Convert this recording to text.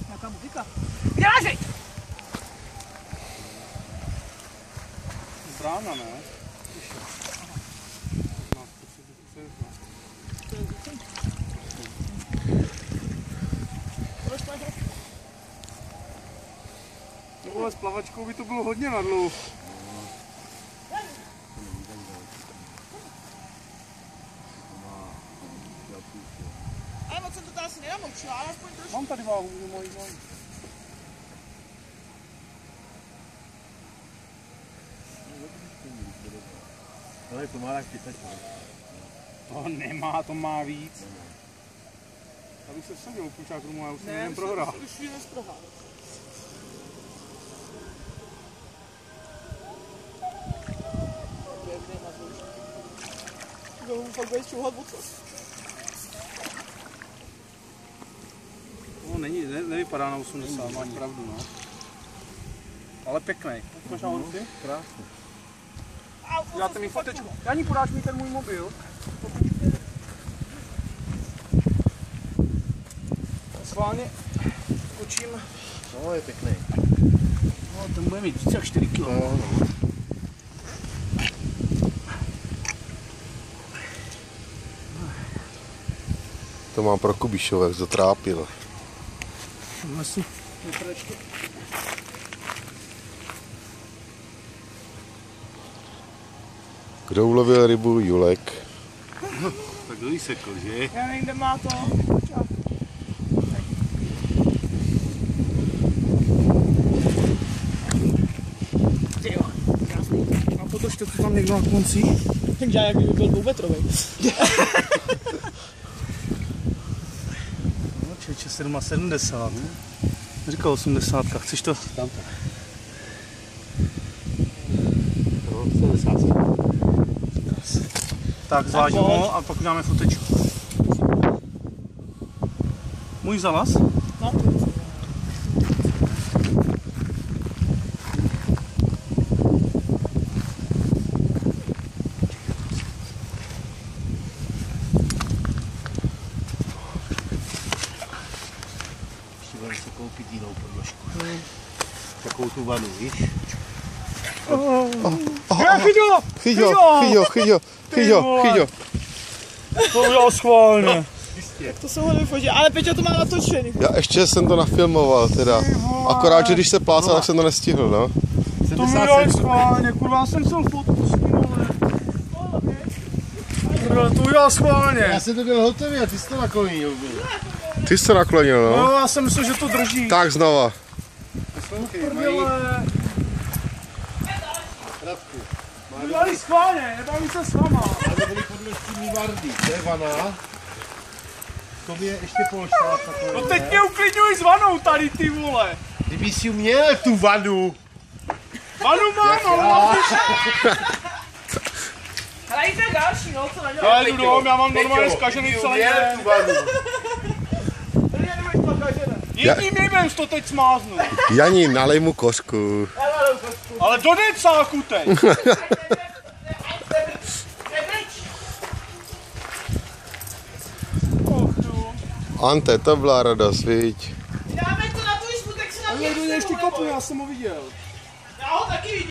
Nějaká muzika. Děláš! Brána, ne? Tohle s plavačkou by to bylo hodně na dlouho. Ale moc jsem to asi nenamočila, ale aspoň trošku. Mám tady váhu, moji. Ale to má tak 30. To nemá, to má víc. Já bych se vsadil u půlčáku, já už jsem jeden prohrál. Už ji nesprohrál. Budou mu fakt být čouhat ocas. No, nevypadá na 80, máš pravdu, no. Ale pěknej. Máš na hodnoty? Krásný. Dáte mi fotečku. Jani, podáš mi ten můj mobil. Schválně točím. No, je pěkný. No, ten bude mít více jak 4 kg. No. To mám pro Kubišova, jak zatrápil. Asi. Kdo ulovil rybu? Julek. Tak kdo jí sekl, že? Já nevím, kde má to. Tyjo, krásný. A potočte to tam někdo na konci. Tak já jak by byl dvoumetrový. No, čeče, 7,70. Říkal 80, chceš to? Tam to. No, 70. Tak zvážím ho a pak uděláme fotečku. Můj zalas? No. Ještě budeme si koupit jinou podložku. Takovou tu vanu, víš? Chyťo. To udělal schválně. Jak to se ho nevyfotí, ale Peťa to má natočený. Já ještě jsem to nafilmoval teda. Akorát, že když se plácal, tak jsem to nestihl, no. To udělal schválně, kurva, jsem chtěl fotku s tím, ale... To udělal schválně. Já jsem to byl hotový a ty jsi to naklonil. Ty jsi to naklonil, no? No, já jsem myslel, že to drží. Tak znova. Prdele. Udělali schválně, nebaví se s váma. Ale byli podložky Mivardy, to je vana. To je ještě polštář takový. No teď mě uklidňuj s vanou tady, ty vole. Kdyby si měl tu vanu. Vanu mám, ale... Hrajte další, no, co nedělá. Já jdu dom, já mám normálně zkažený celý den. Jedním jebem to teď smáznu. Jani, nalej mu kořku. Ale do decáku teď. Ante, to byla radost, viď? Dáme to na tu izbu, tak se na mě Někdo mě ještě kopnu, já jsem ho viděl.